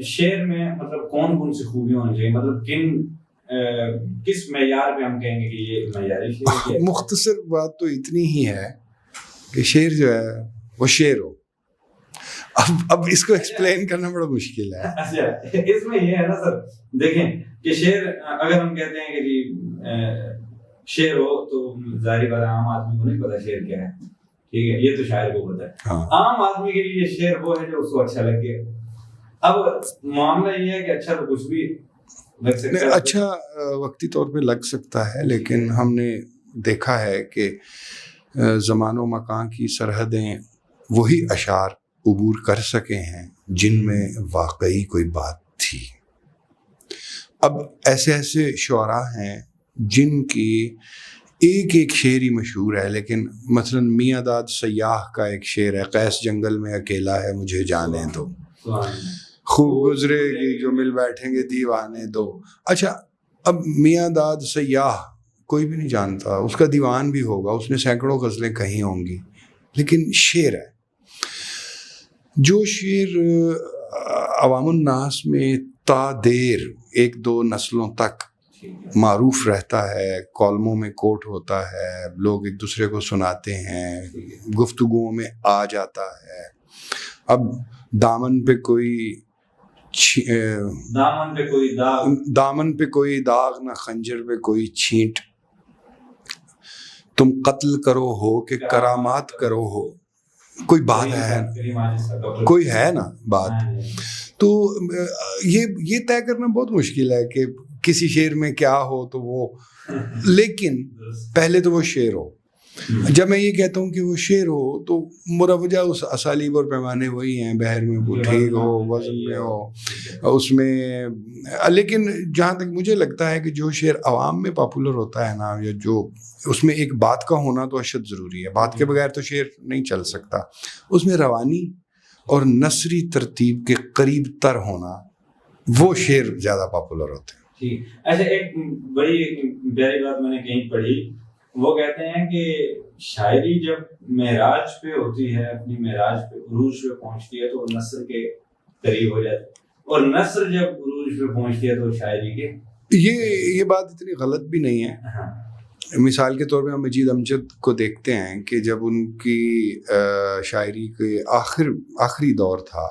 شعر میں مطلب کون کون سی خوبیاں ہونی چاہیے، مطلب کس معیار پہ ہم کہیں گے کہ یہ معیاری شعر ہے؟ مختصر بات تو اتنی ہی ہے کہ شعر جو ہے وہ شعر ہو. اب اس کو ایکسپلین کرنا بڑا مشکل ہے. اچھا اس میں یہ ہے نا سر، دیکھیں کہ شعر اگر ہم کہتے ہیں کہ جی شعر ہو تو ظاہر بات عام آدمی کو نہیں پتا شعر کیا ہے، ٹھیک ہے، یہ تو شاعر کو پتا ہے. عام آدمی کے لیے شعر وہ ہے جو اس کو اچھا لگے. اب معاملہ یہ ہے کہ اچھا تو کچھ بھی لگ سکتا ہے، اچھا وقتی طور پہ لگ سکتا ہے، لیکن ہم نے دیکھا ہے کہ زمان و مکان کی سرحدیں وہی اشعار عبور کر سکے ہیں جن میں واقعی کوئی بات تھی. اب ایسے ایسے شعراء ہیں جن کی ایک ایک شعر ہی مشہور ہے، لیکن مثلا میاں داد سیاح کا ایک شعر ہے، قیس جنگل میں اکیلا ہے مجھے جانے دو، خوب گزرے گی جو مل بیٹھیں گے دیوانے دو. اچھا اب میاں داد سیاح کوئی بھی نہیں جانتا، اس کا دیوان بھی ہوگا، اس نے سینکڑوں غزلیں کہیں ہوں گی، لیکن شعر ہے. جو شعر عوام الناس میں تا دیر ایک دو نسلوں تک معروف رہتا ہے، کالموں میں کوٹ ہوتا ہے، لوگ ایک دوسرے کو سناتے ہیں، گفتگوؤں میں آ جاتا ہے. اب دامن پہ کوئی داغ نہ خنجر پہ کوئی چھینٹ، تم قتل کرو ہو کہ کرامات کرو ہو، کوئی بات ہے، کوئی ہے نا بات. تو یہ طے کرنا بہت مشکل ہے کہ کسی شعر میں کیا ہو تو وہ، لیکن پہلے تو وہ شعر ہو. جب میں یہ کہتا ہوں کہ وہ شعر ہو تو مروجہ اس اسالیب اور پیمانے وہی ہیں، بحر میں وہ ٹھیک ہو، وزن میں ہو، اس میں. لیکن جہاں تک مجھے لگتا ہے کہ جو شعر عوام میں پاپولر ہوتا ہے نا، یا جو اس میں ایک بات کا ہونا تو اشد ضروری ہے، بات کے بغیر تو شعر نہیں چل سکتا، اس میں روانی اور نثری ترتیب کے قریب تر ہونا، وہ شعر زیادہ پاپولر ہوتے ہیں. اچھا ایک بڑی پیاری بات میں نے کہیں پڑھی، وہ کہتے ہیں کہ شاعری جب معراج پہ ہوتی ہے، اپنی معراج پہ عروج پہ پہنچتی ہے تو وہ نثر کے قریب ہو جاتی ہے، اور نثر جب عروج پہ پہنچتی ہے تو شاعری کے. یہ بات اتنی غلط بھی نہیں ہے. مثال کے طور پہ ہم مجید امجد کو دیکھتے ہیں کہ جب ان کی شاعری کے آخری دور تھا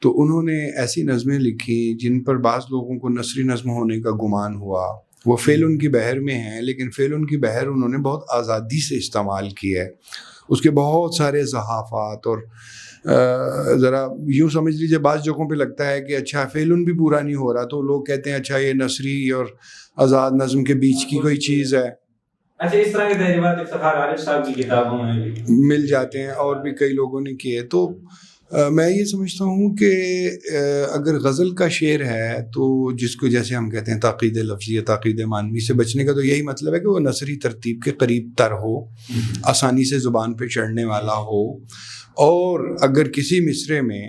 تو انہوں نے ایسی نظمیں لکھی جن پر بعض لوگوں کو نثری نظم ہونے کا گمان ہوا. وہ فعل ان کی بحر میں ہیں، لیکن فعل ان کی بحر انہوں نے بہت آزادی سے استعمال کی ہے. اس کے بہت سارے زحافات، اور ذرا یوں سمجھ لیجیے بعض جگہوں پہ لگتا ہے کہ اچھا فعل بھی پورا نہیں ہو رہا تو لوگ کہتے ہیں اچھا یہ نثری اور آزاد نظم کے بیچ کی کوئی چیز ہے. اچھا اس طرح کے تجربات افتخار عارف صاحب کی کتابوں میں مل جاتے ہیں، اور بھی کئی لوگوں نے کیے. تو میں یہ سمجھتا ہوں کہ اگر غزل کا شعر ہے تو جس کو جیسے ہم کہتے ہیں تاقید لفظی یا تاقید معنوی سے بچنے کا تو یہی مطلب ہے کہ وہ نثری ترتیب کے قریب تر ہو، آسانی سے زبان پہ چڑھنے والا ہو، اور اگر کسی مصرے میں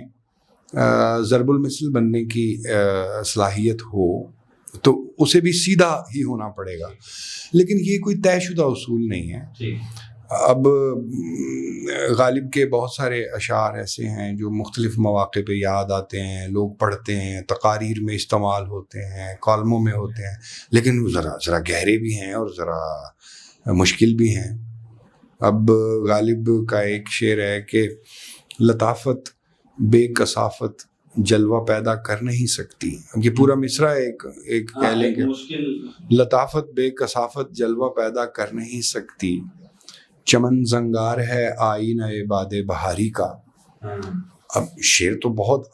ضرب المثل بننے کی صلاحیت ہو تو اسے بھی سیدھا ہی ہونا پڑے گا. لیکن یہ کوئی طے شدہ اصول نہیں ہے. اب غالب کے بہت سارے اشعار ایسے ہیں جو مختلف مواقع پہ یاد آتے ہیں، لوگ پڑھتے ہیں، تقاریر میں استعمال ہوتے ہیں، کالموں میں ہوتے ہیں، لیکن ذرا گہرے بھی ہیں اور ذرا مشکل بھی ہیں. اب غالب کا ایک شعر ہے کہ لطافت بے کثافت جلوہ پیدا کر نہیں سکتی. یہ پورا مصرع ایک کہہ لیں کہ لطافت بے کثافت جلوہ پیدا کر نہیں سکتی، چمن زنگار ہے آئینہ باد بہاری کا. اب شعر تو بہت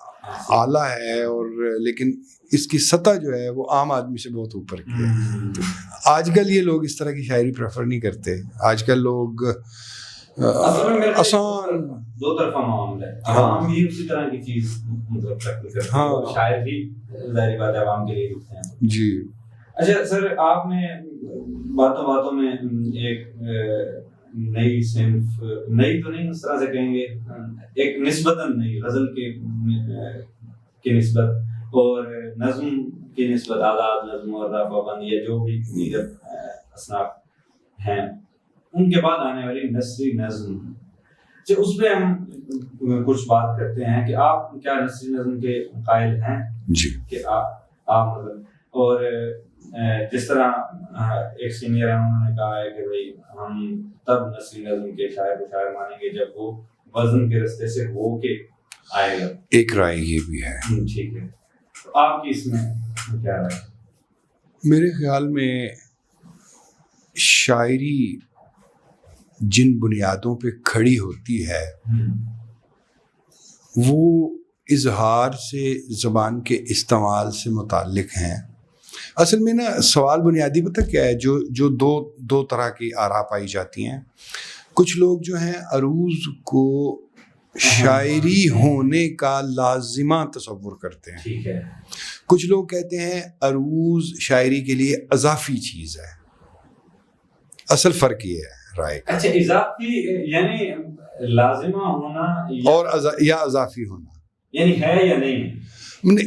اعلیٰ ہے، اور لیکن اس کی سطح جو ہے وہ عام آدمی سے بہت اوپر کی ہے. آج کل یہ لوگ اس طرح کی شاعری پریفر نہیں کرتے. آج کل لوگ آسان دو طرفہ معاملہ ہے، عوام بھی اسی طرح کی چیز مطلب کرتے ہیں، شاعر بھی ظاہری بات ہے عوام کے لیے لکھتے ہیں. جی اچھا سر، آپ نے باتوں میں ایک نئی صنف، نئی تو نہیں اس طرح سے کہیں گے، ایک نسبتاً نئی غزل کی نسبت اور نظم کی نسبت، آزاد نظم اور رافع بند یا جو بھی دیگر اصناف ہیں ان کے بعد آنے والی نثری نظم، اچھا اس پہ ہم کچھ بات کرتے ہیں کہ آپ کیا نثری نظم کے قائل ہیں؟ جی کہ آپ مطلب، اور جس طرح ایک سینئر ہے انہوں نے کہا ہے کہ بھائی ہم تب نثری نظم کے شاعر کو شاعر مانیں گے جب وہ وزن کے رستے سے ہو کے آئے گا. ایک رائے یہ بھی ہے. ٹھیک ہے، تو آپ کی اس میں کیا رائے؟ میرے خیال میں شاعری جن بنیادوں پہ کھڑی ہوتی ہے وہ اظہار سے، زبان کے استعمال سے متعلق ہیں. اصل میں نا سوال بنیادی پتہ کیا ہے، جو دو طرح کی آراء پائی جاتی ہیں. کچھ لوگ جو ہیں عروض کو شاعری ہونے کا لازمہ تصور کرتے ہیں. ٹھیک ہے. کچھ لوگ کہتے ہیں عروض شاعری کے لیے اضافی چیز ہے. اصل فرق یہ ہے رائے کا. اچھا، اضافی یعنی لازمہ ہونا اور یا اضافی ہونا یعنی ہے یا نہیں؟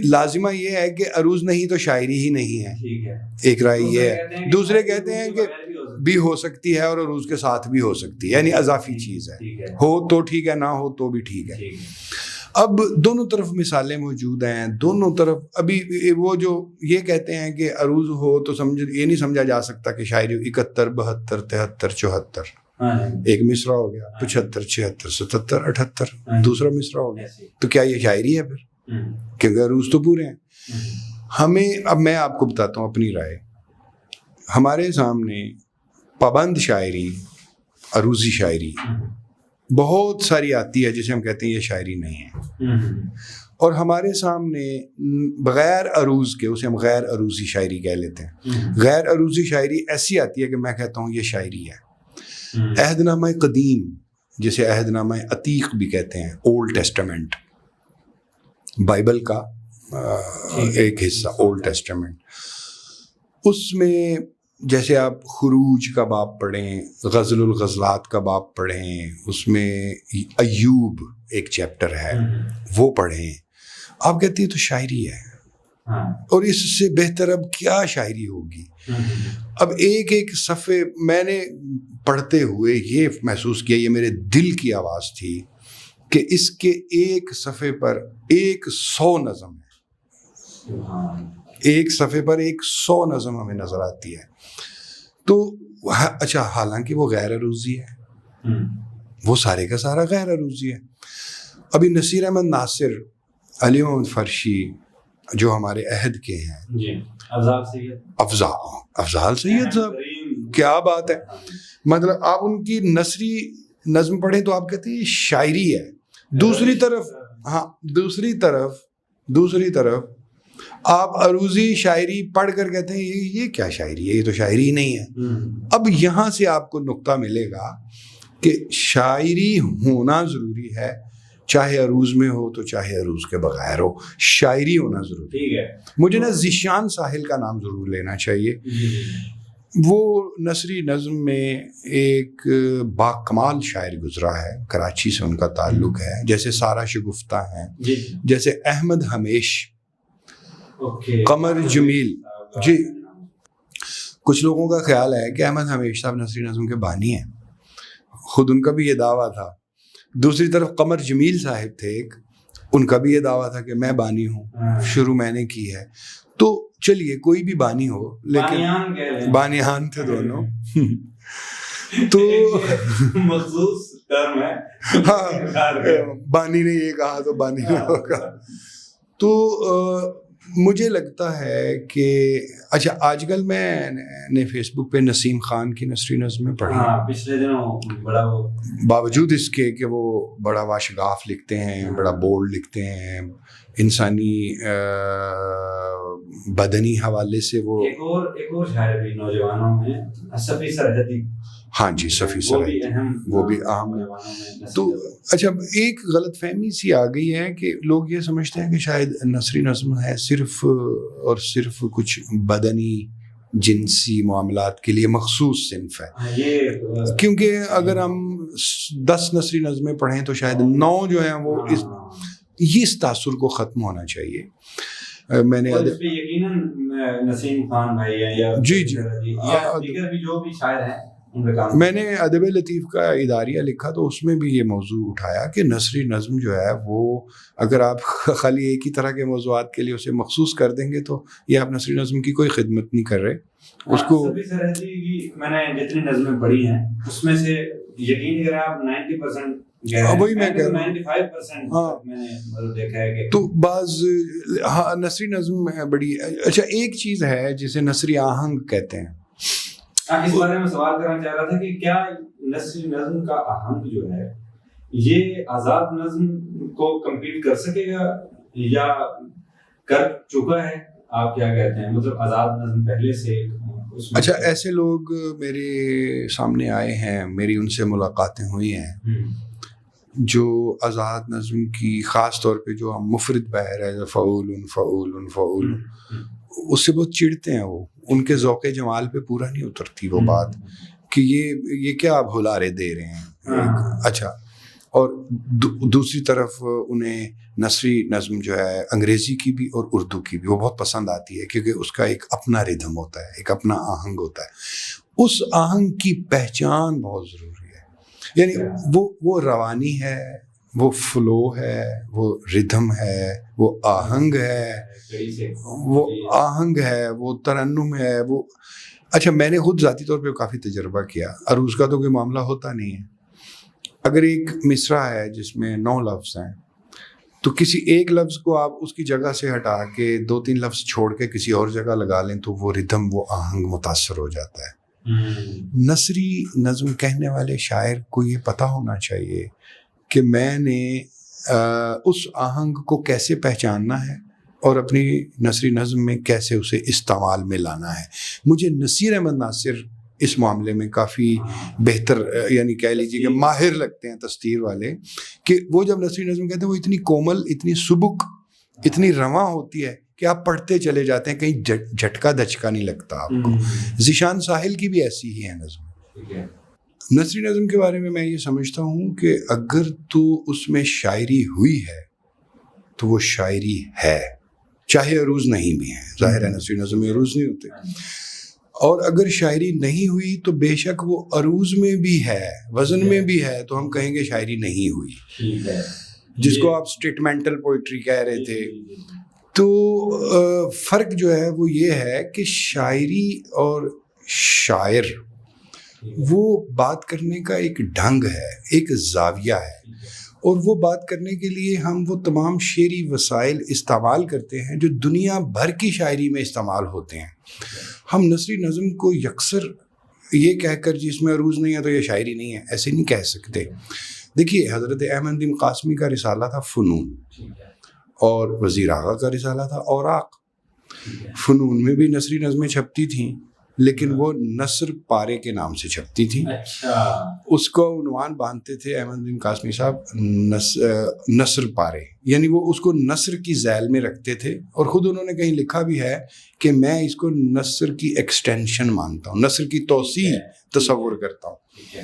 لازمہ یہ ہے کہ عروض نہیں تو شاعری ہی نہیں ہے. ٹھیک ہے. ایک رائے یہ ہے. دوسرے کہتے ہیں کہ بھی ہو سکتی ہے اور عروض کے ساتھ بھی ہو سکتی ہے، یعنی اضافی چیز ہے. ہو تو ٹھیک ہے، نہ ہو تو بھی ٹھیک ہے. اب دونوں طرف مثالیں موجود ہیں. دونوں طرف ابھی وہ جو یہ کہتے ہیں کہ عروض ہو تو یہ نہیں سمجھا جا سکتا کہ شاعری 71 72 73 74 ایک مصرع ہو گیا، 75 76 77 78 دوسرا مصرع ہو گیا، تو کیا یہ شاعری ہے پھر؟ کیونکہ عروض تو پورے ہیں. اب میں آپ کو بتاتا ہوں اپنی رائے. ہمارے سامنے پابند شاعری، عروضی شاعری بہت ساری آتی ہے جسے ہم کہتے ہیں یہ شاعری نہیں ہے. اور ہمارے سامنے بغیر عروض کے، اسے ہم غیر عروضی شاعری کہہ لیتے ہیں. غیر عروضی شاعری ایسی آتی ہے کہ میں کہتا ہوں یہ شاعری ہے. عہد نامہ قدیم، جسے عہد نامہ عتیق بھی کہتے ہیں، اولڈ ٹیسٹامنٹ، بائبل کا ایک حصہ اولڈ ٹیسٹامنٹ، اس میں جیسے آپ خروج کا باب پڑھیں، غزل الغزلات کا باب پڑھیں، اس میں ایوب ایک چیپٹر ہے وہ پڑھیں، آپ کہتے ہیں تو شاعری ہے. اور اس سے بہتر اب کیا شاعری ہوگی؟ اب ایک ایک صفحے میں نے پڑھتے ہوئے یہ محسوس کیا، یہ میرے دل کی آواز تھی کہ اس کے ایک صفحے پر 100 نظم ہے. ایک صفحے پر 100 نظم ہمیں نظر آتی ہے. تو اچھا، حالانکہ وہ غیر عروضی ہے، وہ سارے کا سارا غیر عروضی ہے. ابھی نصیر احمد ناصر، علی محمد فرشی جو ہمارے عہد کے ہیں، افضال سید صاحب، کیا بات ہے. مطلب آپ ان کی نثری نظم پڑھیں تو آپ کہتے ہیں یہ شاعری ہے. دوسری طرف آپ عروضی شاعری پڑھ کر کہتے ہیں یہ کیا شاعری ہے، یہ تو شاعری ہی نہیں ہے. اب یہاں سے آپ کو نقطہ ملے گا کہ شاعری ہونا ضروری ہے، چاہے عروض میں ہو تو چاہے عروض کے بغیر ہو، شاعری ہونا ضروری ہے. مجھے نا ذیشان ساحل کا نام ضرور لینا چاہیے. وہ نثری نظم میں ایک با کمال شاعر گزرا ہے، کراچی سے ان کا تعلق ہے. جیسے سارا شگفتہ ہیں، جیسے احمد ہمیش، قمر جمیل. جی، کچھ لوگوں کا خیال ہے کہ احمد ہمیش صاحب نثری نظم کے بانی ہیں، خود ان کا بھی یہ دعویٰ تھا. دوسری طرف قمر جمیل صاحب تھے ایک، ان کا بھی یہ دعویٰ تھا کہ میں بانی ہوں، شروع میں نے کی ہے. تو چلیے کوئی بھی بانی ہو، لیکن بانیان تھے دونوں. تو مخصوص ٹرم ہے، ہاں، بانی نے یہ کہا تو بانی نے ہوگا. تو مجھے لگتا ہے کہ اچھا، آج کل میں نے فیس بک پہ نسیم خان کی نثری نظمیں پڑھی، پچھلے دنوں بڑا، باوجود اس کے کہ وہ بڑا واشگاف لکھتے ہیں، بڑا بولڈ لکھتے ہیں، انسانی بدنی حوالے سے. وہ ایک اور شاعر بھی نوجوانوں میں، صفی سرحدی. ہاں جی، صفی سرحدی، وہ بھی اہم ہے. تو اچھا، ایک غلط فہمی سی آ گئی ہے کہ لوگ یہ سمجھتے ہیں کہ شاید نثری نظم ہے صرف اور صرف کچھ بدنی جنسی معاملات کے لیے مخصوص صنف ہے. کیونکہ اگر ہم 10 نثری نظمیں پڑھیں تو شاید 9 جو ہیں وہ اس تاثر کو ختم ہونا چاہیے. میں نے یقیناً نسیم خان بھائی ہیں یا جی دیگر بھی جو بھی شاعر ہیں، ان پہ کام. میں نے ادب لطیف کا اداریہ لکھا تو اس میں بھی یہ موضوع اٹھایا کہ نثری نظم جو ہے وہ اگر آپ خالی ایک ہی طرح کے موضوعات کے لیے اسے مخصوص کر دیں گے تو یہ آپ نثری نظم کی کوئی خدمت نہیں کر رہے. اس کو میں نے جتنی نظمیں پڑھی ہیں اس میں سے یقین کریں آپ 90% وہی میں کہہ رہا ہوں 95% میں نے مطلب دیکھا ہے کہ تو بعض نثری نظم بڑی اچھا ایک چیز ہے جسے نثری آہنگ کہتے ہیں. اس بارے میں سوال کرنا چاہ رہا تھا کہ کیا نثری نظم کا آہنگ جو ہے یہ آزاد نظم کو کمپیٹ کر سکے گا یا کر چکا ہے؟ آپ کیا کہتے ہیں؟ مطلب آزاد نظم پہلے سے اچھا ایسے لوگ میرے سامنے آئے ہیں, میری ان سے ملاقاتیں ہوئی ہیں جو آزاد نظم کی خاص طور پہ جو ہم مفرد بحر ہے فعول فعول فعول اس سے بہت چڑھتے ہیں. وہ ان کے ذوق جمال پہ پورا نہیں اترتی وہ بات کہ یہ کیا آپ ہلارے دے رہے ہیں. اچھا اور دوسری طرف انہیں نثری نظم جو ہے انگریزی کی بھی اور اردو کی بھی وہ بہت پسند آتی ہے کیونکہ اس کا ایک اپنا ردھم ہوتا ہے, ایک اپنا آہنگ ہوتا ہے. اس آہنگ کی پہچان بہت ضروری ہے, یعنی وہ روانی ہے, وہ فلو ہے, وہ ردھم ہے, وہ آہنگ ہے, وہ ترنم ہے. وہ اچھا میں نے خود ذاتی طور پہ کافی تجربہ کیا. عروض کا تو کوئی معاملہ ہوتا نہیں ہے. اگر ایک مصرع ہے جس میں 9 لفظ ہیں تو کسی ایک لفظ کو آپ اس کی جگہ سے ہٹا کے 2-3 لفظ چھوڑ کے کسی اور جگہ لگا لیں تو وہ ردھم, وہ آہنگ متاثر ہو جاتا ہے. نثری نظم کہنے والے شاعر کو یہ پتہ ہونا چاہیے کہ میں نے اس آہنگ کو کیسے پہچاننا ہے اور اپنی نثری نظم میں کیسے اسے استعمال میں لانا ہے. مجھے نصیر احمد ناصر اس معاملے میں کافی بہتر یعنی کہہ لیجیے کہ ماہر لگتے ہیں تستیر والے, کہ وہ جب نثری نظم کہتے ہیں وہ اتنی کومل, اتنی سبک, اتنی رواں ہوتی ہے کہ آپ پڑھتے چلے جاتے ہیں, کہیں جھٹکا دھچکا نہیں لگتا آپ کو. ذیشان ساحل کی بھی ایسی ہی ہے نظم. نثری نظم کے بارے میں یہ سمجھتا ہوں کہ اگر تو اس میں شاعری ہوئی ہے تو وہ شاعری ہے, چاہے عروض نہیں بھی ہے. ظاہر ہے نثری نظم میں عروض نہیں ہوتے, اور اگر شاعری نہیں ہوئی تو بے شک وہ عروض میں بھی ہے, وزن میں بھی ہے, تو ہم کہیں گے شاعری نہیں ہوئی, جس کو آپ اسٹیٹمنٹل پوئٹری کہہ رہے تھے. تو فرق جو ہے وہ یہ ہے کہ شاعری اور شاعر وہ بات کرنے کا ایک ڈھنگ ہے, ایک زاویہ ہے, اور وہ بات کرنے کے لیے ہم وہ تمام شعری وسائل استعمال کرتے ہیں جو دنیا بھر کی شاعری میں استعمال ہوتے ہیں. ہم نثری نظم کو یکسر یہ کہہ کر جس میں عروض نہیں ہے تو یہ شاعری نہیں ہے ایسے نہیں کہہ سکتے. دیکھیے حضرت احمد بن قاسمی کا رسالہ تھا فنون, اور وزیر آغا کا رسالہ تھا اوراق. فنون میں بھی نثری نظمیں چھپتی تھیں لیکن وہ نثر پارے کے نام سے چھپتی تھیں. اس کو عنوان باندھتے تھے احمد بن قاسمی صاحب نثر پارے, یعنی وہ اس کو نثر کی ذیل میں رکھتے تھے, اور خود انہوں نے کہیں لکھا بھی ہے کہ میں اس کو نثر کی ایکسٹینشن مانتا ہوں, نثر کی توسیع تصور کرتا ہوں.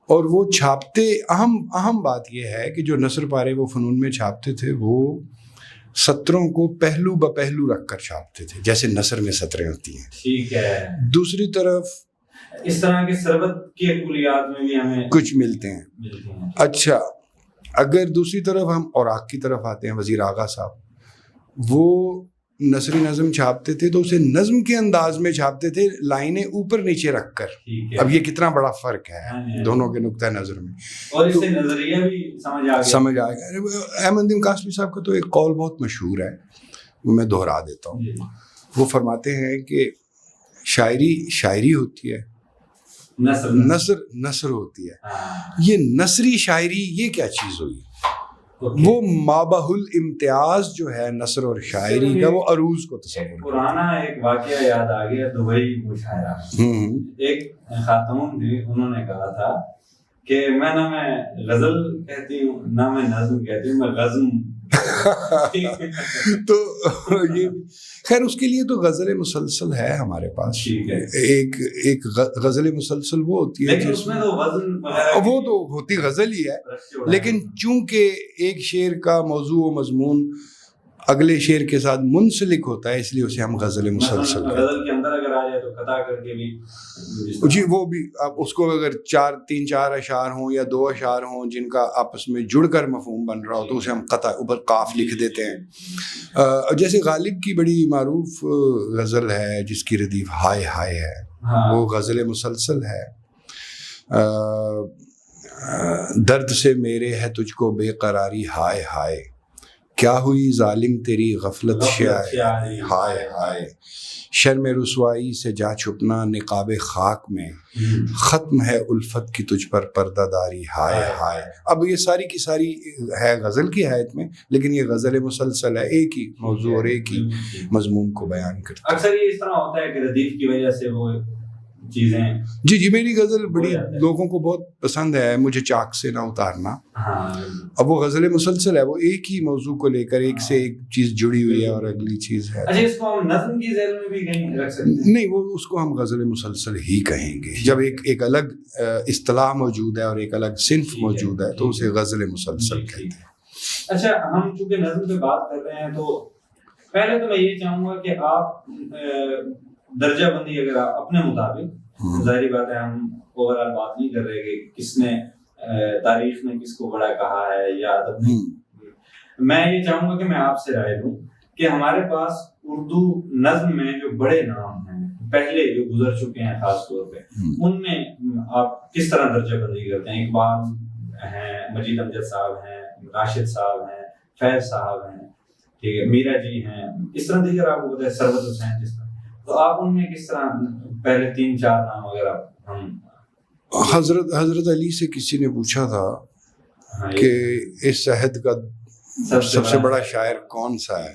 اور وہ چھاپتے, اہم بات یہ ہے کہ جو نثر پارے وہ فنون میں چھاپتے تھے وہ سطروں کو پہلو بپہلو رکھ کر چھاپتے تھے, جیسے نثر میں سطریں ہوتی ہیں. ٹھیک ہے. دوسری طرف اس طرح کے سربت کے کلیات میں بھی ہمیں کچھ ملتے ہیں. اچھا اگر دوسری طرف ہم اوراق کی طرف آتے ہیں, وزیر آغا صاحب وہ نثری نظم چھاپتے تھے تو اسے نظم کے انداز میں چھاپتے تھے, لائنیں اوپر نیچے رکھ کر. اب یہ کتنا بڑا فرق ہے دونوں کے نقطہ نظر میں, اور اس سے نظریہ بھی سمجھ آئے گا. احمد بن قاسمی صاحب کا تو ایک قول بہت مشہور ہے, وہ میں دہرا دیتا ہوں. وہ فرماتے ہیں کہ شاعری ہوتی ہے, نثر ہوتی ہے. یہ نثری شاعری یہ کیا چیز ہوئی؟ وہ مابہ الامتیاز جو ہے نثر اور شاعری کا, وہ عروض کو تصور. پرانا ایک واقعہ یاد آ گیا, دبئی مشاعرہ. ایک خاتون تھی, انہوں نے کہا تھا کہ میں نہ میں غزل کہتی ہوں نہ میں نظم کہتی ہوں, میں غزم. تو یہ خیر اس کے لیے تو غزل مسلسل ہے ہمارے پاس. ایک غزل مسلسل وہ ہوتی ہے جس میں تو وزن وہ تو ہوتی غزل ہی ہے, لیکن چونکہ ایک شعر کا موضوع و مضمون اگلے شعر کے ساتھ منسلک ہوتا ہے، اس لیے اسے ہم غزل مسلسل کہتے ہیں۔ غزل کے اندر اگر آ جائے تو قطع کر کے بھی جی وہ بھی اب اس کو اگر 3-4 اشعار ہوں یا 2 اشعار ہوں جن کا آپس میں جڑ کر مفہوم بن رہا ہو تو اسے ہم قطع اوپر قاف لکھ دیتے ہیں۔ جیسے غالب کی بڑی معروف غزل ہے جس کی ردیف ہائے ہائے ہے، وہ غزل مسلسل ہے۔ درد سے میرے ہے تجھ کو بے قراری ہائے ہائے، کیا ہوئی ظالم تیری غفلت شیائے ہائے ہائے، شرم رسوائی سے جا چھپنا نقاب خاک میں، ختم ہے الفت کی تجھ پر پردہ داری ہائے ہائے۔ اب یہ ساری کی ساری ہے غزل کی حیت میں، لیکن یہ غزل مسلسل ہے، ایک ہی موضوع اور ایک ہی مضمون کو بیان کرتا ہے۔ اکثر یہ اس طرح ہوتا ہے کہ ردیف کی وجہ سے وہ چیزیں جی میری غزل بڑی لوگوں کو بہت پسند ہے، مجھے چاک سے نہ اتارنا۔ اب وہ غزل مسلسل ہے، وہ ایک ہی موضوع کو لے کر ایک سے ایک چیز جڑی ہوئی ہے اور اگلی چیز ہے۔ اچھا اس کو ہم نظم کی ذیل میں بھی کہیں رکھ سکتے ہیں؟ نہیں، وہ اس کو ہم غزل مسلسل ہی کہیں گے۔ جب ایک الگ اصطلاح موجود ہے اور ایک الگ صنف موجود ہے تو اسے غزل مسلسل کہتے ہیں۔ اچھا ہم چونکہ نظم پہ بات کر رہے ہیں تو پہلے تو میں یہ چاہوں گا کہ آپ درجہ بندی اگر آپ اپنے مطابق، ظاہری بات ہے ہم اوور آل بات نہیں کر رہے کہ کس نے تاریخ نے کس کو بڑا کہا ہے یا ادب نے، میں یہ چاہوں گا کہ میں آپ سے رائے لوں کہ ہمارے پاس اردو نظم میں جو بڑے نام ہیں پہلے جو گزر چکے ہیں خاص طور پہ، ان میں آپ کس طرح درجہ بندی کرتے ہیں؟ اقبال ہیں، مجید امجد صاحب ہیں، راشد صاحب ہیں، فیض صاحب ہیں، ٹھیک ہے، میرا جی ہیں، اس طرح دیگر آپ کو پتہ ہے، سربت حسین، جس طرح، تو آپ ان میں کس طرح پہلے 3-4 نام اگر آپ ہم حضرت علی سے کسی نے پوچھا تھا کہ اس عہد کا سب سے بڑا شاعر کون سا ہے،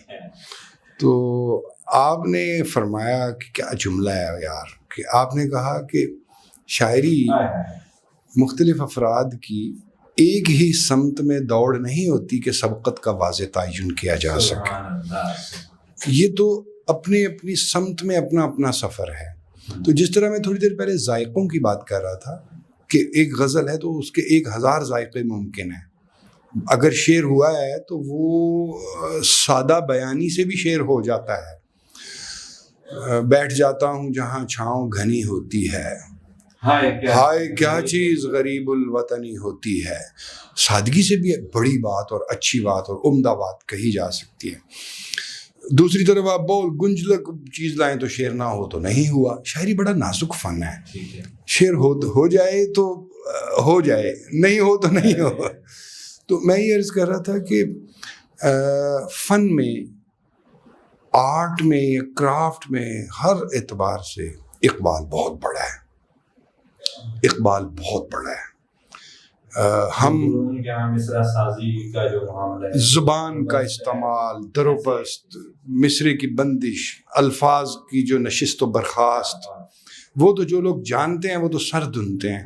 تو آپ نے فرمایا کہ کیا جملہ ہے یار، کہ آپ نے کہا کہ شاعری مختلف افراد کی ایک ہی سمت میں دوڑ نہیں ہوتی کہ سبقت کا واضح تعین کیا جا سکے، یہ تو اپنی اپنی سمت میں اپنا اپنا سفر ہے۔ تو جس طرح میں تھوڑی دیر پہلے ذائقوں کی بات کر رہا تھا کہ ایک غزل ہے تو اس کے 1000 ذائقے ممکن ہیں، اگر شعر ہوا ہے تو وہ سادہ بیانی سے بھی شعر ہو جاتا ہے۔ بیٹھ جاتا ہوں جہاں چھاؤں گھنی ہوتی ہے، ہائے کیا چیز غریب الوطنی ہوتی ہے، سادگی سے بھی بڑی بات اور اچھی بات اور عمدہ بات کہی جا سکتی ہے۔ دوسری طرف آپ بہت گنجلک چیز لائیں تو شعر نہ ہو تو نہیں ہوا۔ شاعری بڑا نازک فن ہے، شعر ہو جائے تو ہو جائے، نہیں ہو تو نہیں ہو۔ تو میں یہ عرض کر رہا تھا کہ فن میں، آرٹ میں یا کرافٹ میں ہر اعتبار سے اقبال بہت بڑا ہے، اقبال بہت بڑا ہے۔ ہم زبان کا استعمال، دروپست، مصرے کی بندش، الفاظ کی جو نشست و برخاست، وہ تو جو لوگ جانتے ہیں وہ تو سر دھنتے ہیں۔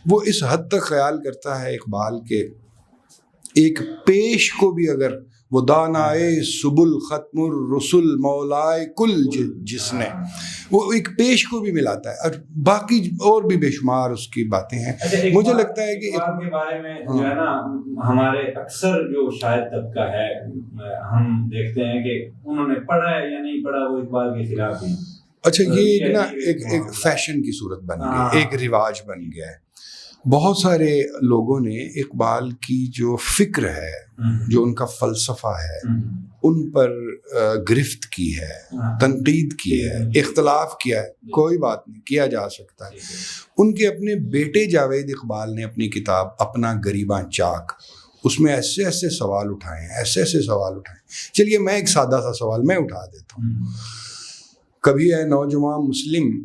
وہ اس حد تک خیال کرتا ہے اقبال کے ایک پیش کو بھی اگر وہ دانائے سبل ختم الرسل مولائے کل جس نے، وہ ایک پیش کو بھی ملاتا ہے، اور باقی اور بھی بے شمار اس کی باتیں ہیں۔ مجھے لگتا ہے کہ اقبال کے بارے میں جو ہے نا، ہمارے اکثر جو شاعر طبقہ ہے، ہم دیکھتے ہیں کہ انہوں نے پڑھا ہے یا نہیں پڑھا، وہ اقبال کے خلاف ہیں۔ اچھا یہ ایک فیشن کی صورت بن گئی، ایک رواج بن گیا ہے۔ بہت سارے لوگوں نے اقبال کی جو فکر ہے، جو ان کا فلسفہ ہے، ان پر گرفت کی ہے، تنقید کی ہے، اختلاف کیا ہے، کوئی بات نہیں، کیا جا سکتا ہے۔ ان کے اپنے بیٹے جاوید اقبال نے اپنی کتاب اپنا گریباں چاک، اس میں ایسے ایسے سوال اٹھائے ہیں، ایسے ایسے سوال اٹھائے ہیں۔ چلیے میں ایک سادہ سا سوال میں اٹھا دیتا ہوں۔ کبھی اے نوجوان مسلم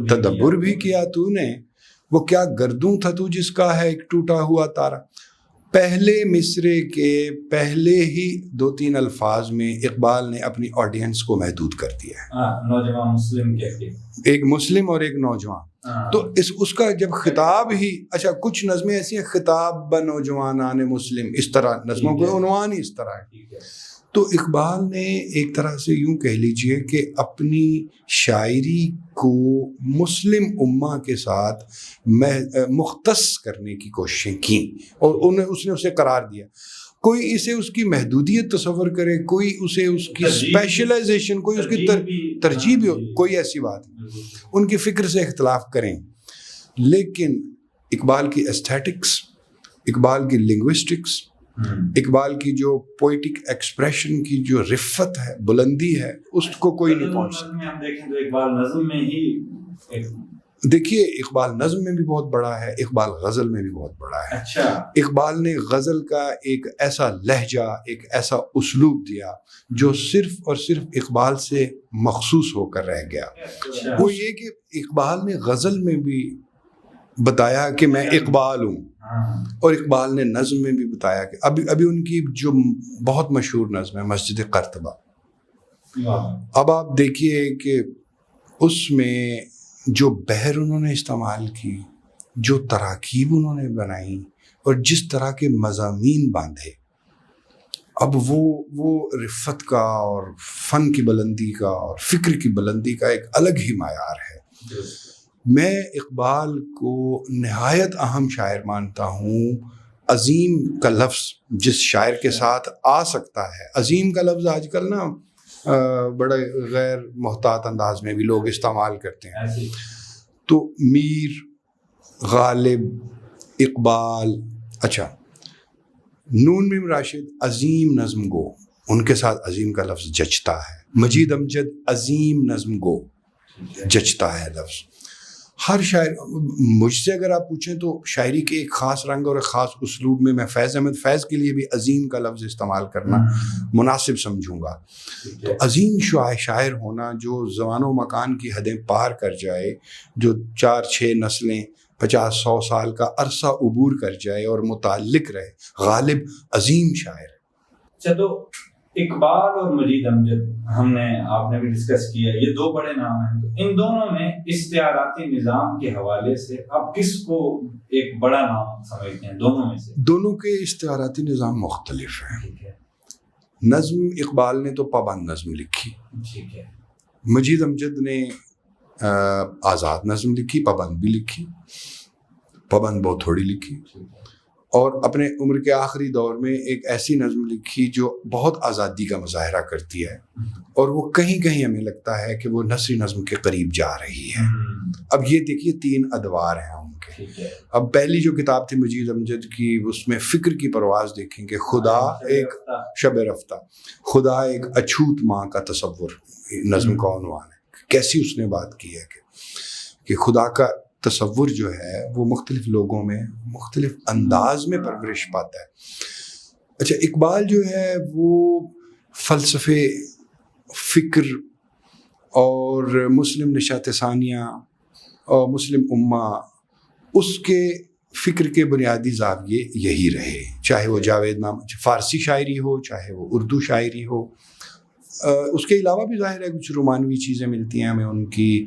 تدبر بھی کیا تو نے، وہ کیا گردوں تھا تو جس کا ہے ایک ٹوٹا ہوا تارا۔ پہلے مصرے کے پہلے ہی 2-3 الفاظ میں اقبال نے اپنی آڈینس کو محدود کر دیا ہے، نوجوان مسلم کہتے ہیں، ایک مسلم اور ایک نوجوان۔ تو اس کا جب خطاب ہی، اچھا کچھ نظمیں ایسی ہیں خطاب بہ نوجوانان مسلم، اس طرح نظموں کو عنوان ہی اس طرح ہے۔ تو اقبال نے ایک طرح سے یوں کہہ لیجئے کہ اپنی شاعری کو مسلم امہ کے ساتھ مختص کرنے کی کوششیں کیں، اور اس نے اسے قرار دیا۔ کوئی اسے اس کی محدودیت تصور کرے، کوئی اسے اس کی اسپیشلائزیشن، کوئی اس کی ترجیح بھی ہو، کوئی ایسی بات نہیں، ان کی فکر سے اختلاف کریں، لیکن اقبال کی ایستھیٹکس، اقبال کی لنگوسٹکس، اقبال کی جو پوئٹک ایکسپریشن کی جو رفت ہے، بلندی ہے، اس کو کوئی نہیں پہنچ سکتا۔ ہم دیکھیں تو اقبال نظم میں ہی، دیکھیے اقبال نظم میں بھی بہت بڑا ہے، اقبال غزل میں بھی بہت بڑا ہے۔ اچھا، اقبال نے غزل کا ایک ایسا لہجہ، ایک ایسا اسلوب دیا جو صرف اور صرف اقبال سے مخصوص ہو کر رہ گیا۔ وہ یہ کہ اقبال نے غزل میں بھی بتایا کہ میں اقبال ہوں، اور اقبال نے نظم میں بھی بتایا کہ ابھی ان کی جو بہت مشہور نظم ہے مسجد قرطبہ، اب آپ دیکھیے کہ اس میں جو بحر انہوں نے استعمال کی، جو تراکیب انہوں نے بنائی، اور جس طرح کے مضامین باندھے، اب وہ رفت کا اور فن کی بلندی کا اور فکر کی بلندی کا ایک الگ ہی معیار ہے۔ میں اقبال کو نہایت اہم شاعر مانتا ہوں۔ عظیم کا لفظ جس شاعر کے ساتھ آ سکتا ہے، عظیم کا لفظ آج کل نا بڑے غیر محتاط انداز میں بھی لوگ استعمال کرتے ہیں، تو میر، غالب، اقبال، اچھا نون میم راشد عظیم نظم گو، ان کے ساتھ عظیم کا لفظ جچتا ہے۔ مجید امجد عظیم نظم گو، جچتا ہے لفظ۔ ہر شاعر، مجھ سے اگر آپ پوچھیں تو شاعری کے ایک خاص رنگ اور ایک خاص اسلوب میں فیض احمد فیض کے لیے بھی عظیم کا لفظ استعمال کرنا مناسب سمجھوں گا۔ تو عظیم شاعر ہونا جو زمان و مکان کی حدیں پار کر جائے، جو 4-6 نسلیں 50-100 سال کا عرصہ عبور کر جائے اور متعلق رہے، غالب عظیم شاعر ہے۔ اچھا، تو اقبال اور مجید امجد آپ نے بھی ڈسکس کیا، یہ دو بڑے نام ہیں، تو ان دونوں میں استعاراتی نظام کے حوالے سے آپ کس کو ایک بڑا نام سمجھتے ہیں دونوں میں سے؟ دونوں کے استعاراتی نظام مختلف ہیں۔ نظم اقبال نے تو پابند نظم لکھی، ٹھیک ہے، مجید امجد نے آزاد نظم لکھی، پابند بھی لکھی، پابند بہت تھوڑی لکھی، اور اپنے عمر کے آخری دور میں ایک ایسی نظم لکھی جو بہت آزادی کا مظاہرہ کرتی ہے، اور وہ کہیں کہیں ہمیں لگتا ہے کہ وہ نثری نظم کے قریب جا رہی ہے۔ اب یہ دیکھیے 3 ادوار ہیں ان کے۔ اب پہلی جو کتاب تھی مجید امجد کی، اس میں فکر کی پرواز دیکھیں کہ خدا ایک شب رفتہ، خدا ایک اچھوت ماں کا تصور، نظم کا عنوان ہے۔ کیسی اس نے بات کی ہے کہ خدا کا تصور جو ہے وہ مختلف لوگوں میں مختلف انداز میں پرورش پاتا ہے۔ اچھا، اقبال جو ہے وہ فلسفے، فکر اور مسلم نشاط ثانیہ اور مسلم امہ، اس کے فکر کے بنیادی زاویے یہی رہے، چاہے وہ جاوید نام فارسی شاعری ہو، چاہے وہ اردو شاعری ہو۔ اس کے علاوہ بھی ظاہر ہے کچھ رومانوی چیزیں ملتی ہیں ہمیں ان کی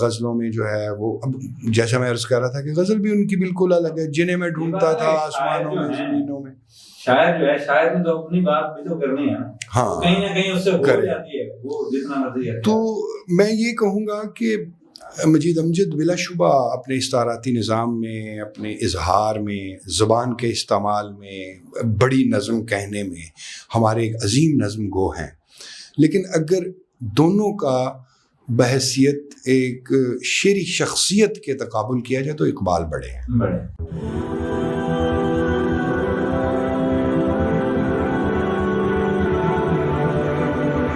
غزلوں میں، جو ہے وہ اب جیسا میں عرض کر رہا تھا کہ غزل بھی ان کی بالکل الگ ہے۔ جنہیں میں ڈھونڈتا تھا آسمانوں میں، زمینوں میں، شاعر جو ہے، شاعر نے تو اپنی بات بھی تو کرنی ہے، ہاں کہیں نہ کہیں اس سے ہو جاتی ہے وہ جتنا مرضی ہے۔ تو میں یہ کہوں گا کہ مجید امجد بلا شبہ اپنے استعاراتی نظام میں، اپنے اظہار میں، زبان کے استعمال میں، بڑی نظم کہنے میں ہمارے ایک عظیم نظم گو ہیں، لیکن اگر دونوں کا بحیثیت ایک شعری شخصیت کے تقابل کیا جائے تو اقبال بڑے ہیں۔